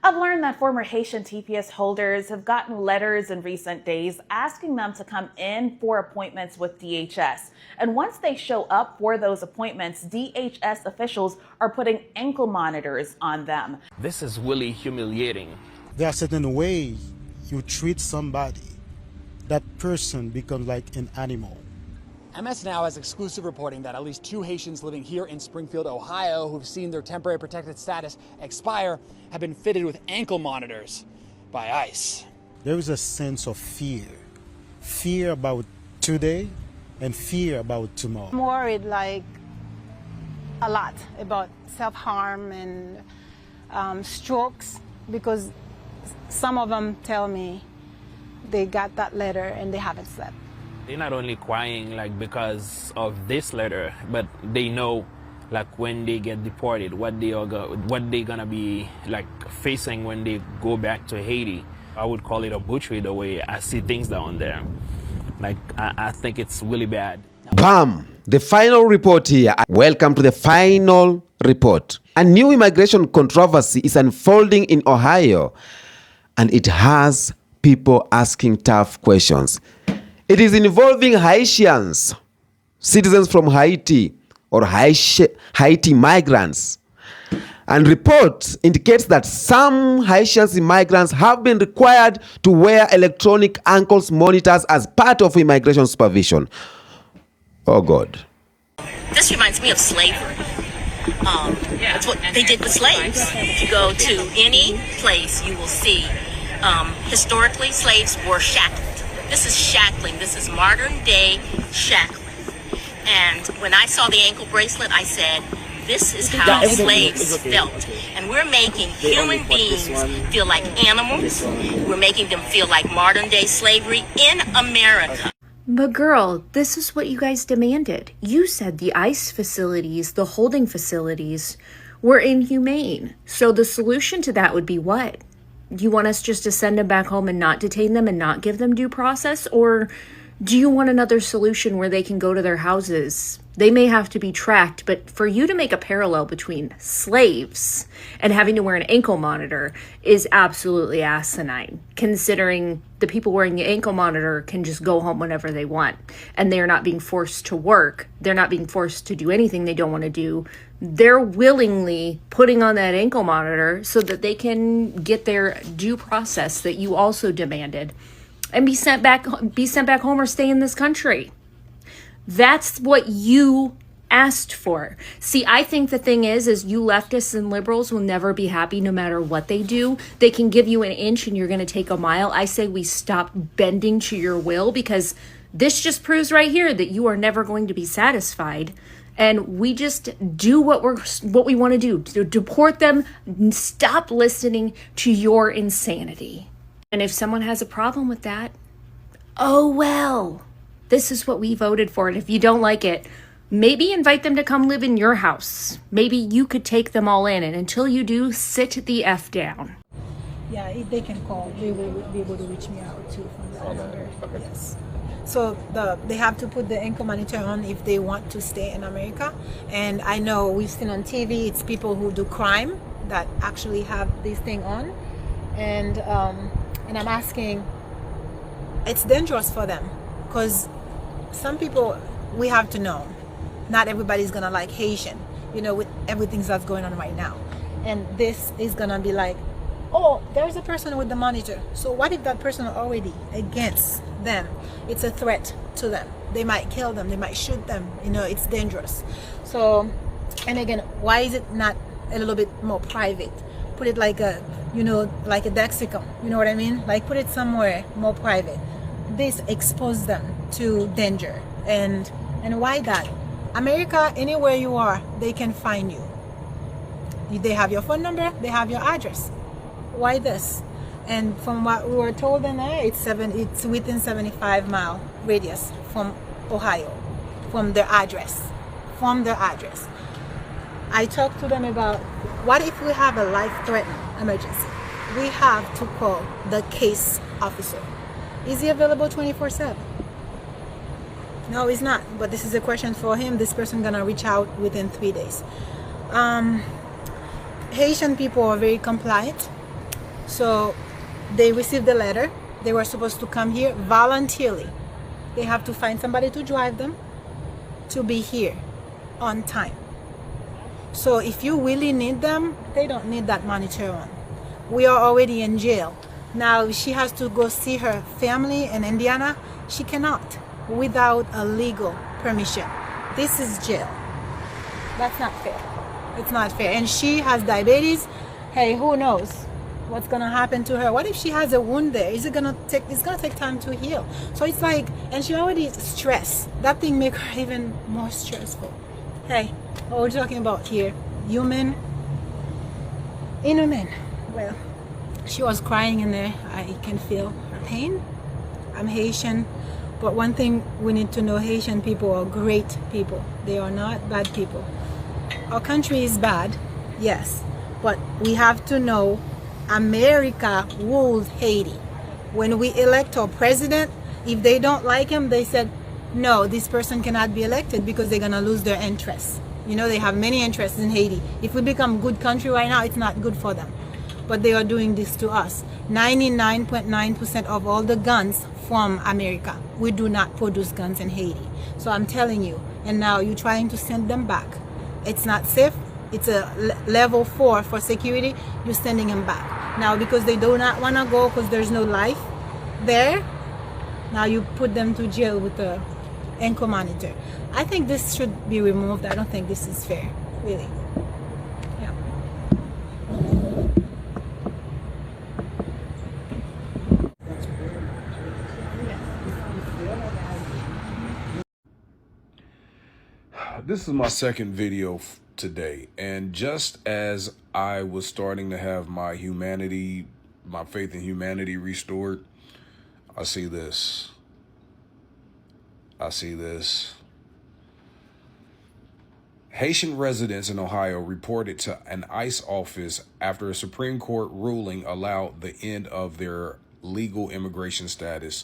I've learned that former Haitian TPS holders have gotten letters in recent days asking them to come in for appointments with DHS. And once they show up for those appointments, DHS officials are putting ankle monitors on them. This is really humiliating. There are certain ways you treat somebody, that person becomes like an animal. MS Now has exclusive reporting that at least 2 Haitians living here in Springfield, Ohio, who've seen their temporary protected status expire, have been fitted with ankle monitors by ICE. There is a sense of fear. Fear about today and fear about tomorrow. I'm worried like a lot about self-harm and strokes, because some of them tell me they got that letter and they haven't slept. They're not only crying like because of this letter, but they know like when they get deported, what they're gonna be like facing when they go back to Haiti. I would call it a butchery the way I see things down there. Like I think it's really bad. Bam! The final report here. Welcome to the final report. A new immigration controversy is unfolding in Ohio, and it has people asking tough questions. It is involving Haitians, citizens from Haiti, or Haiti migrants. And reports indicates that some Haitian migrants have been required to wear electronic ankle monitors as part of immigration supervision. Oh God. This reminds me of slavery. That's what they did with slaves. If you go to any place, you will see historically slaves were shackled. This is shackling. This is modern day shackling. And when I saw the ankle bracelet, I said, this is how slaves felt. And we're making human beings feel like animals. We're making them feel like modern day slavery in America. But girl, this is what you guys demanded. You said the ICE facilities, the holding facilities, were inhumane. So the solution to that would be what? Do you want us just to send them back home and not detain them and not give them due process? Or do you want another solution where they can go to their houses? They may have to be tracked, but for you to make a parallel between slaves and having to wear an ankle monitor is absolutely asinine, considering the people wearing the ankle monitor can just go home whenever they want, and they're not being forced to work. They're not being forced to do anything they don't want to do. They're willingly putting on that ankle monitor so that they can get their due process that you also demanded and be sent back home or stay in this country. That's what you asked for. See, I think the thing is you leftists and liberals will never be happy no matter what they do. They can give you an inch and you're going to take a mile. I say we stop bending to your will, because this just proves right here that you are never going to be satisfied. And we just do what we want to do, to deport them. Stop listening to your insanity. And if someone has a problem with that, oh well. This is what we voted for, and if you don't like it, maybe invite them to come live in your house. Maybe you could take them all in, and until you do, sit the F down. Yeah, if they can call, they will be able to reach me out too from that number. Yes. So they have to put the ankle monitor on if they want to stay in America. And I know we've seen on TV, it's people who do crime that actually have this thing on. And I'm asking, it's dangerous for them, because some people, we have to know, not everybody's gonna like Haitian, with everything that's going on right now. And this is gonna be like, oh, there's a person with the monitor. So what if that person are already against them? It's a threat to them. They might kill them, they might shoot them, it's dangerous. So, and again, why is it not a little bit more private? Put it like a, like a Dexicum, you know what I mean? Like put it somewhere more private. This exposes them to danger. And why that? America, anywhere you are, they can find you. They have your phone number, they have your address. Why this? And from what we were told in there, it's within 75-mile radius from Ohio, from their address. I talked to them about, what if we have a life-threatening emergency? We have to call the case officer. Is he available 24/7? No, he's not. But this is a question for him. This person gonna reach out within 3 days. Haitian people are very compliant. So they received the letter. They were supposed to come here voluntarily. They have to find somebody to drive them to be here on time. So if you really need them, they don't need that monitor on. We are already in jail. Now she has to go see her family in Indiana. She cannot without a legal permission. This is jail. That's not fair. It's not fair. And she has diabetes. Hey, who knows what's gonna happen to her? What if she has a wound there? It's gonna take time to heal. So it's like, and she already is stressed. That thing make her even more stressful. Hey, what we're talking about here, human, inhuman. Well, she was crying in there. I can feel her pain. I'm Haitian, but one thing we need to know, Haitian people are great people. They are not bad people. Our country is bad, yes, but we have to know America rules Haiti. When we elect our president, if they don't like him, they said, no, this person cannot be elected because they're gonna lose their interests. You know, they have many interests in Haiti. If we become a good country right now, it's not good for them. But they are doing this to us. 99.9% of all the guns from America. We do not produce guns in Haiti. So I'm telling you, and now you're trying to send them back. It's not safe. It's a level 4 for security. You're sending them back. Now because they do not want to go because there's no life there, now you put them to jail with a ankle monitor. I think this should be removed. I don't think this is fair, really. Yeah. This is my second video today, and just as I was starting to have my faith in humanity restored, I see this. Haitian residents in Ohio reported to an ICE office after a Supreme Court ruling allowed the end of their legal immigration status.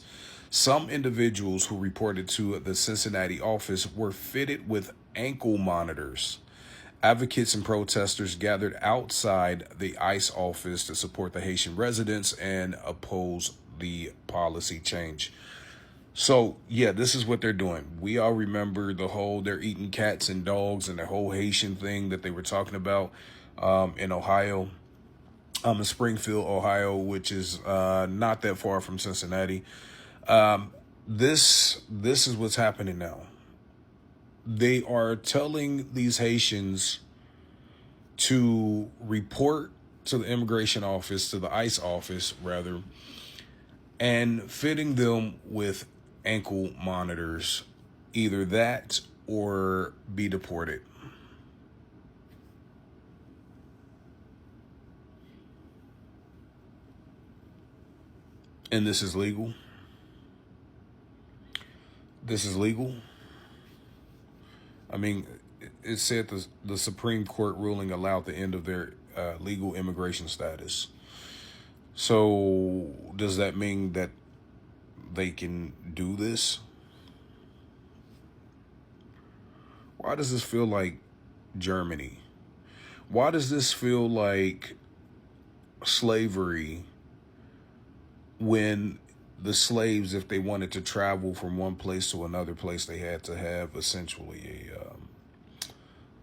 Some individuals who reported to the Cincinnati office were fitted with ankle monitors. Advocates and protesters gathered outside the ICE office to support the Haitian residents and oppose the policy change. So, yeah, this is what they're doing. We all remember they're eating cats and dogs and the whole Haitian thing that they were talking about in Ohio. In Springfield, Ohio, which is not that far from Cincinnati. This is what's happening now. They are telling these Haitians to report to the immigration office, to the ICE office, rather, and fitting them with ankle monitors, either that or be deported. And this is legal. This is legal. I mean, it said the Supreme Court ruling allowed the end of their legal immigration status. So does that mean that they can do this? Why does this feel like Germany? Why does this feel like slavery when the slaves, if they wanted to travel from one place to another place, they had to have essentially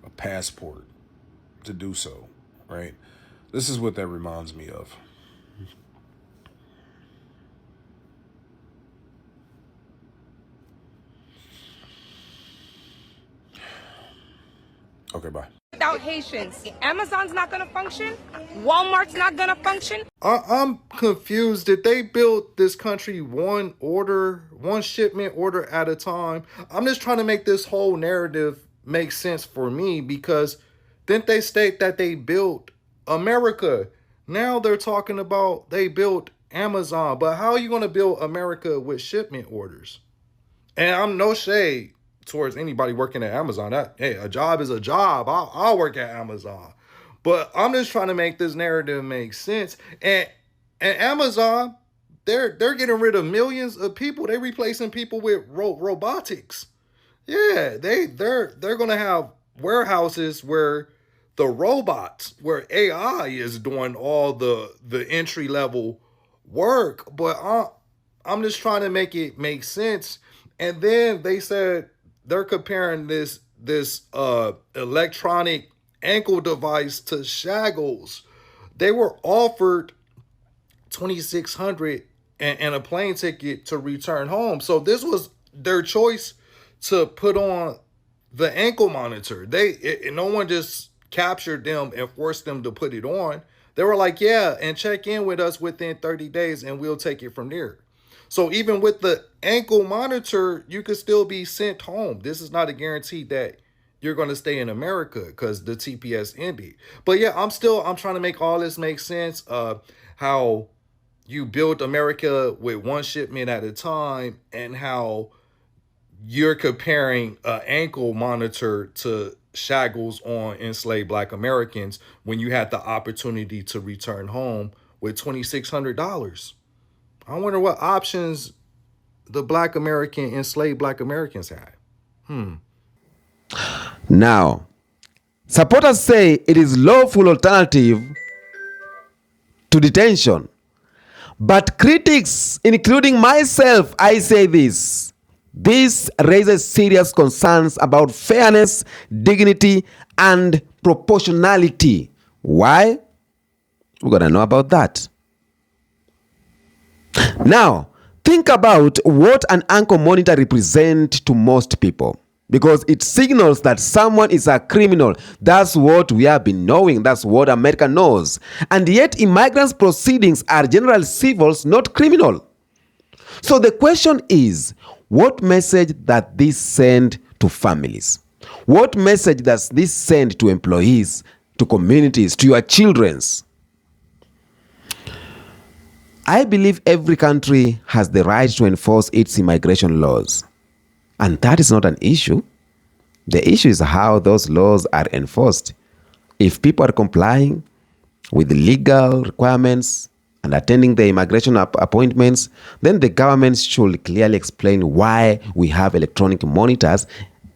a passport to do so, right? This is what that reminds me of. Okay, bye. Without Haitians, Amazon's not gonna function. Walmart's not gonna function. I'm confused. Did they build this country one shipment order at a time? I'm just trying to make this whole narrative make sense for me, because didn't they state that they built America? Now they're talking about they built Amazon. But how are you going to build America with shipment orders? And I'm no shade towards anybody working at Amazon. Hey, a job is a job. I'll work at Amazon. But I'm just trying to make this narrative make sense. And Amazon, they're getting rid of millions of people. They're replacing people with robotics. Yeah, they're going to have warehouses where the robots where AI is doing all the entry level work. But I'm just trying to make it make sense. And then they said they're comparing this electronic ankle device to shackles. They were offered $2,600 and a plane ticket to return home. So this was their choice to put on the ankle monitor. No one just captured them and forced them to put it on. They were like, yeah, and check in with us within 30 days and we'll take it from there. So even with the ankle monitor, you could still be sent home. This is not a guarantee that you're going to stay in America because the TPS ended. But yeah, I'm trying to make all this make sense. How you build America with one shipment at a time, and how you're comparing an ankle monitor to shackles on enslaved Black Americans when you had the opportunity to return home with $2,600. I wonder what options the enslaved Black Americans had. Now, supporters say it is lawful alternative to detention. But critics, including myself, I say this. This raises serious concerns about fairness, dignity, and proportionality. Why? We're going to know about that. Now, think about what an ankle monitor represents to most people, because it signals that someone is a criminal. That's what we have been knowing. That's what America knows. And yet, immigrants' proceedings are generally civils, not criminal. So the question is, what message does this send to families? What message does this send to employees, to communities, to your children's? I believe every country has the right to enforce its immigration laws. And that is not an issue. The issue is how those laws are enforced. If people are complying with the legal requirements and attending the immigration appointments, then the government should clearly explain why we have electronic monitors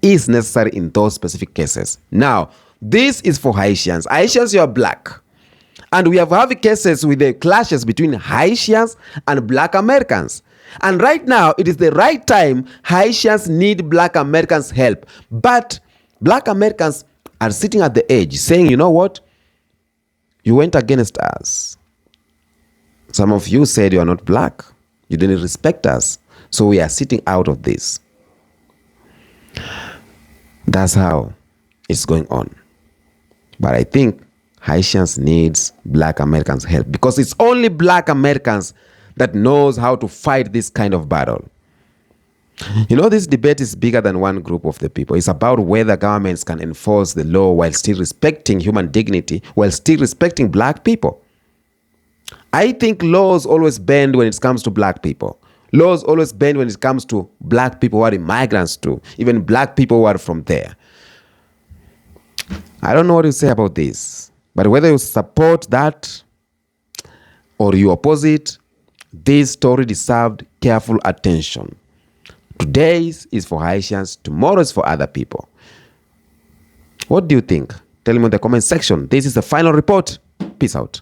is necessary in those specific cases. Now, this is for Haitians. Haitians, you are Black. And we have had cases with the clashes between Haitians and Black Americans. And right now, it is the right time. Haitians need Black Americans' help. But Black Americans are sitting at the edge saying, you know what? You went against us. Some of you said you are not Black. You didn't respect us. So we are sitting out of this. That's how it's going on. But I think Haitians needs Black Americans' help, because it's only Black Americans that knows how to fight this kind of battle. You know, this debate is bigger than one group of the people. It's about whether governments can enforce the law while still respecting human dignity, while still respecting Black people. I think laws always bend when it comes to Black people. Laws always bend when it comes to Black people who are immigrants too, even Black people who are from there. I don't know what you say about this, but whether you support that or you oppose it, this story deserved careful attention. Today's is for Haitians, tomorrow is for other people. What do you think? Tell me in the comment section. This is the final report. Peace out.